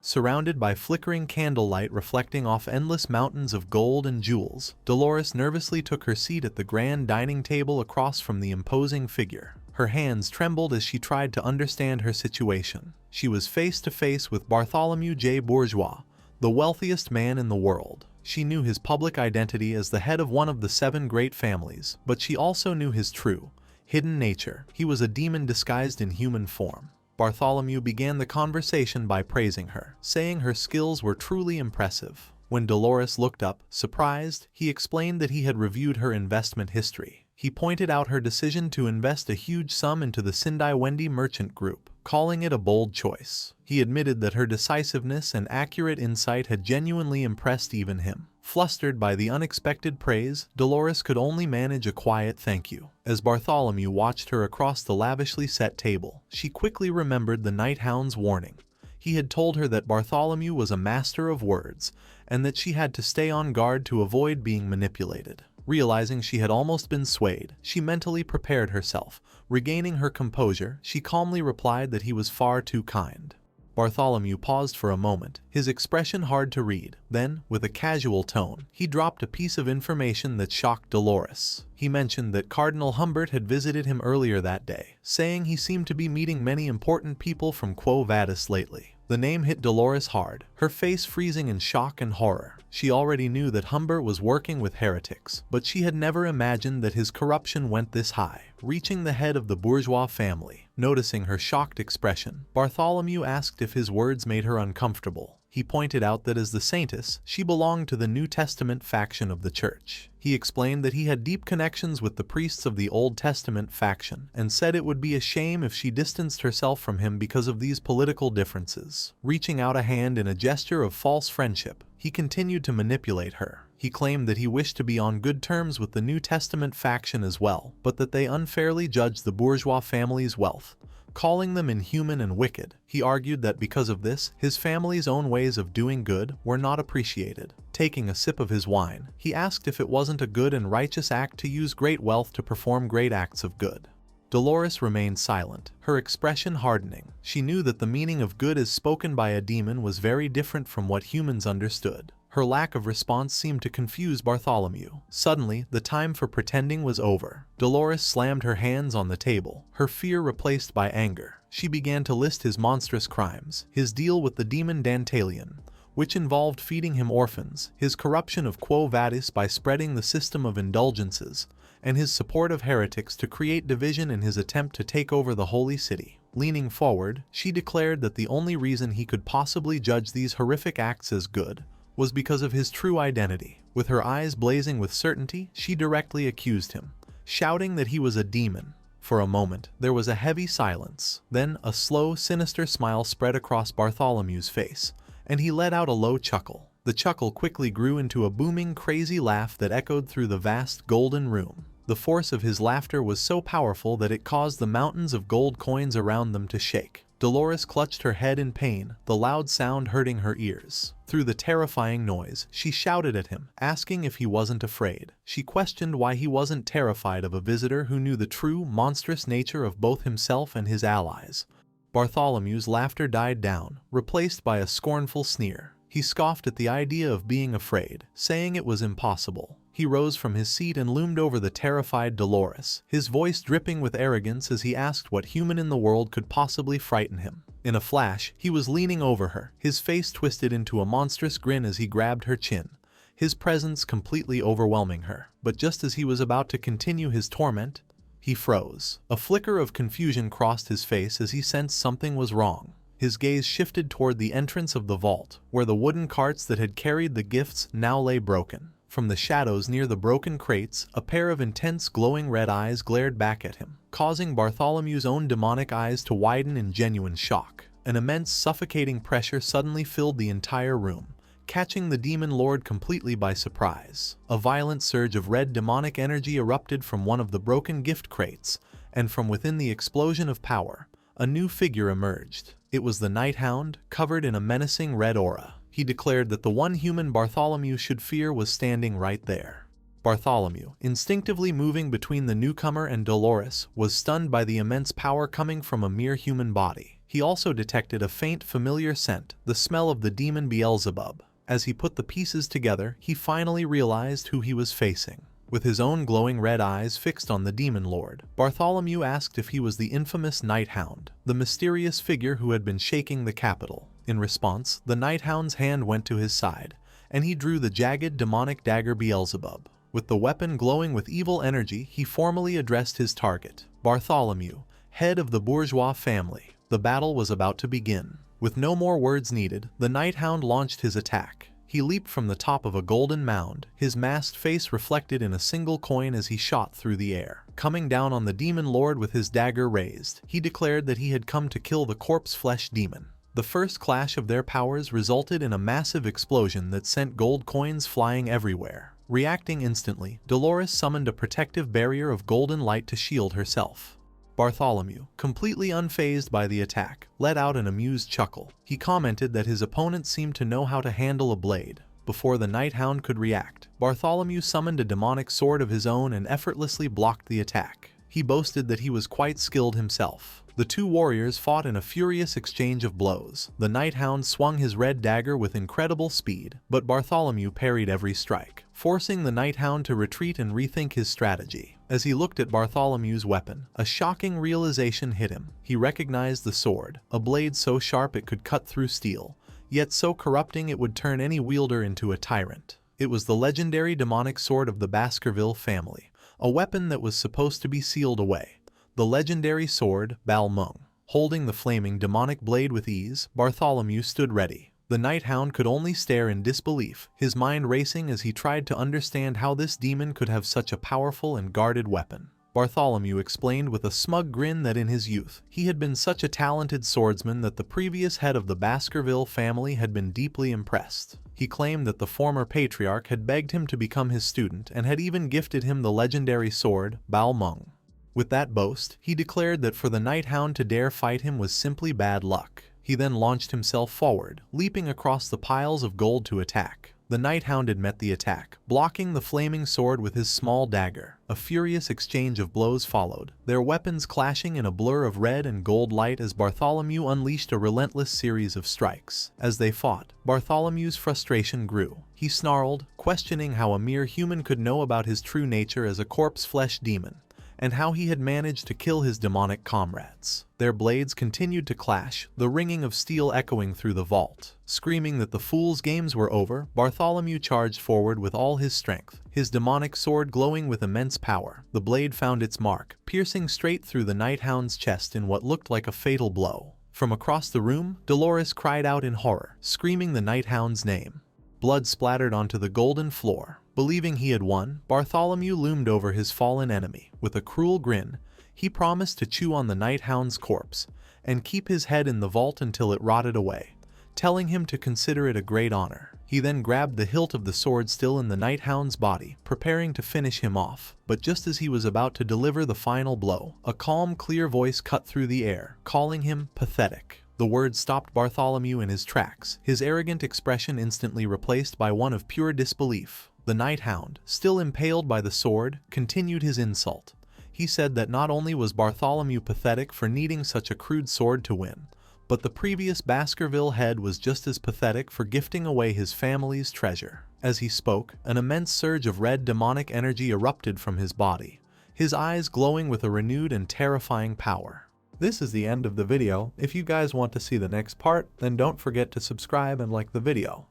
surrounded by flickering candlelight reflecting off endless mountains of gold and jewels. Dolores nervously took her seat at the grand dining table across from the imposing figure. Her hands trembled as she tried to understand her situation. She was face to face with Bartholomew J. Bourgeois, the wealthiest man in the world. She knew his public identity as the head of one of the 7 great families, but she also knew his true, hidden nature. He was a demon disguised in human form. Bartholomew began the conversation by praising her, saying her skills were truly impressive. When Dolores looked up, surprised, he explained that he had reviewed her investment history. He pointed out her decision to invest a huge sum into the Sindai Wendy Merchant Group, calling it a bold choice. He admitted that her decisiveness and accurate insight had genuinely impressed even him. Flustered by the unexpected praise, Dolores could only manage a quiet thank you. As Bartholomew watched her across the lavishly set table, she quickly remembered the Night Hound's warning. He had told her that Bartholomew was a master of words, and that she had to stay on guard to avoid being manipulated. Realizing she had almost been swayed, she mentally prepared herself. Regaining her composure, she calmly replied that he was far too kind. Bartholomew paused for a moment, his expression hard to read. Then, with a casual tone, he dropped a piece of information that shocked Dolores. He mentioned that Cardinal Humbert had visited him earlier that day, saying he seemed to be meeting many important people from Quo Vadis lately. The name hit Dolores hard, her face freezing in shock and horror. She already knew that Humbert was working with heretics, but she had never imagined that his corruption went this high, reaching the head of the bourgeois family. Noticing her shocked expression, Bartholomew asked if his words made her uncomfortable. He pointed out that as the saintess, she belonged to the New Testament faction of the church. He explained that he had deep connections with the priests of the Old Testament faction, and said it would be a shame if she distanced herself from him because of these political differences. Reaching out a hand in a gesture of false friendship, he continued to manipulate her. He claimed that he wished to be on good terms with the New Testament faction as well, but that they unfairly judged the bourgeois family's wealth, calling them inhuman and wicked. He argued that because of this, his family's own ways of doing good were not appreciated. Taking a sip of his wine, he asked if it wasn't a good and righteous act to use great wealth to perform great acts of good. Dolores remained silent, her expression hardening. She knew that the meaning of good as spoken by a demon was very different from what humans understood. Her lack of response seemed to confuse Bartholomew. Suddenly, the time for pretending was over. Dolores slammed her hands on the table, her fear replaced by anger. She began to list his monstrous crimes, his deal with the demon Dantalion, which involved feeding him orphans, his corruption of Quo Vadis by spreading the system of indulgences, and his support of heretics to create division in his attempt to take over the holy city. Leaning forward, she declared that the only reason he could possibly judge these horrific acts as good was because of his true identity. With her eyes blazing with certainty, she directly accused him, shouting that he was a demon. For a moment, there was a heavy silence. Then, a slow, sinister smile spread across Bartholomew's face, and he let out a low chuckle. The chuckle quickly grew into a booming, crazy laugh that echoed through the vast golden room. The force of his laughter was so powerful that it caused the mountains of gold coins around them to shake. Dolores clutched her head in pain, the loud sound hurting her ears. Through the terrifying noise, she shouted at him, asking if he wasn't afraid. She questioned why he wasn't terrified of a visitor who knew the true, monstrous nature of both himself and his allies. Bartholomew's laughter died down, replaced by a scornful sneer. He scoffed at the idea of being afraid, saying it was impossible. He rose from his seat and loomed over the terrified Dolores, his voice dripping with arrogance as he asked what human in the world could possibly frighten him. In a flash, he was leaning over her, his face twisted into a monstrous grin as he grabbed her chin, his presence completely overwhelming her. But just as he was about to continue his torment, he froze. A flicker of confusion crossed his face as he sensed something was wrong. His gaze shifted toward the entrance of the vault, where the wooden carts that had carried the gifts now lay broken. From the shadows near the broken crates, a pair of intense glowing red eyes glared back at him, causing Bartholomew's own demonic eyes to widen in genuine shock. An immense suffocating pressure suddenly filled the entire room, catching the demon lord completely by surprise. A violent surge of red demonic energy erupted from one of the broken gift crates, and from within the explosion of power, a new figure emerged. It was the Night Hound, covered in a menacing red aura. He declared that the one human Bartholomew should fear was standing right there. Bartholomew, instinctively moving between the newcomer and Dolores, was stunned by the immense power coming from a mere human body. He also detected a faint familiar scent, the smell of the demon Beelzebub. As he put the pieces together, he finally realized who he was facing. With his own glowing red eyes fixed on the demon lord, Bartholomew asked if he was the infamous Night Hound, the mysterious figure who had been shaking the capital. In response, the Night Hound's hand went to his side, and he drew the jagged demonic dagger Beelzebub. With the weapon glowing with evil energy, he formally addressed his target, Bartholomew, head of the bourgeois family. The battle was about to begin. With no more words needed, the Night Hound launched his attack. He leaped from the top of a golden mound, his masked face reflected in a single coin as he shot through the air. Coming down on the demon lord with his dagger raised, he declared that he had come to kill the corpse flesh demon. The first clash of their powers resulted in a massive explosion that sent gold coins flying everywhere. Reacting instantly, Dolores summoned a protective barrier of golden light to shield herself. Bartholomew, completely unfazed by the attack, let out an amused chuckle. He commented that his opponent seemed to know how to handle a blade. Before the Night Hound could react, Bartholomew summoned a demonic sword of his own and effortlessly blocked the attack. He boasted that he was quite skilled himself. The two warriors fought in a furious exchange of blows. The Night Hound swung his red dagger with incredible speed, but Bartholomew parried every strike, forcing the Night Hound to retreat and rethink his strategy. As he looked at Bartholomew's weapon, a shocking realization hit him. He recognized the sword, a blade so sharp it could cut through steel, yet so corrupting it would turn any wielder into a tyrant. It was the legendary demonic sword of the Baskerville family, a weapon that was supposed to be sealed away. The legendary sword, Balmung. Holding the flaming demonic blade with ease, Bartholomew stood ready. The Night Hound could only stare in disbelief, his mind racing as he tried to understand how this demon could have such a powerful and guarded weapon. Bartholomew explained with a smug grin that in his youth, he had been such a talented swordsman that the previous head of the Baskerville family had been deeply impressed. He claimed that the former patriarch had begged him to become his student and had even gifted him the legendary sword, Balmung. With that boast, he declared that for the Night Hound to dare fight him was simply bad luck. He then launched himself forward, leaping across the piles of gold to attack. The Night Hound had met the attack, blocking the flaming sword with his small dagger. A furious exchange of blows followed, their weapons clashing in a blur of red and gold light as Bartholomew unleashed a relentless series of strikes. As they fought, Bartholomew's frustration grew. He snarled, questioning how a mere human could know about his true nature as a corpse-flesh demon, and how he had managed to kill his demonic comrades. Their blades continued to clash, the ringing of steel echoing through the vault. Screaming that the fool's games were over, Bartholomew charged forward with all his strength, his demonic sword glowing with immense power. The blade found its mark, piercing straight through the Night Hound's chest in what looked like a fatal blow. From across the room, Dolores cried out in horror, screaming the Night Hound's name. Blood splattered onto the golden floor. Believing he had won, Bartholomew loomed over his fallen enemy. With a cruel grin, he promised to chew on the Night Hound's corpse and keep his head in the vault until it rotted away, telling him to consider it a great honor. He then grabbed the hilt of the sword still in the Night Hound's body, preparing to finish him off. But just as he was about to deliver the final blow, a calm, clear voice cut through the air, calling him pathetic. The words stopped Bartholomew in his tracks, his arrogant expression instantly replaced by one of pure disbelief. The Night Hound, still impaled by the sword, continued his insult. He said that not only was Bartholomew pathetic for needing such a crude sword to win, but the previous Baskerville head was just as pathetic for gifting away his family's treasure. As he spoke, an immense surge of red demonic energy erupted from his body, his eyes glowing with a renewed and terrifying power. This is the end of the video. If you guys want to see the next part, then don't forget to subscribe and like the video.